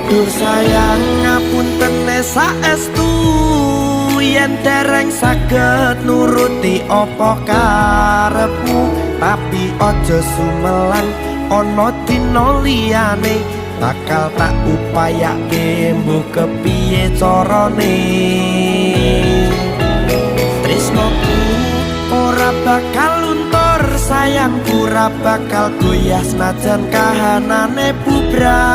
Duh sayang ngapunten saestu yen dereng saged nuruti apa karepmu, tapi aja sumelang ana dina liyane bakal tak upayake mbuh kepiye carane. Tresnoku ora bakal luntur, sayangku ora bakal goyah senajan kahanane bubrah.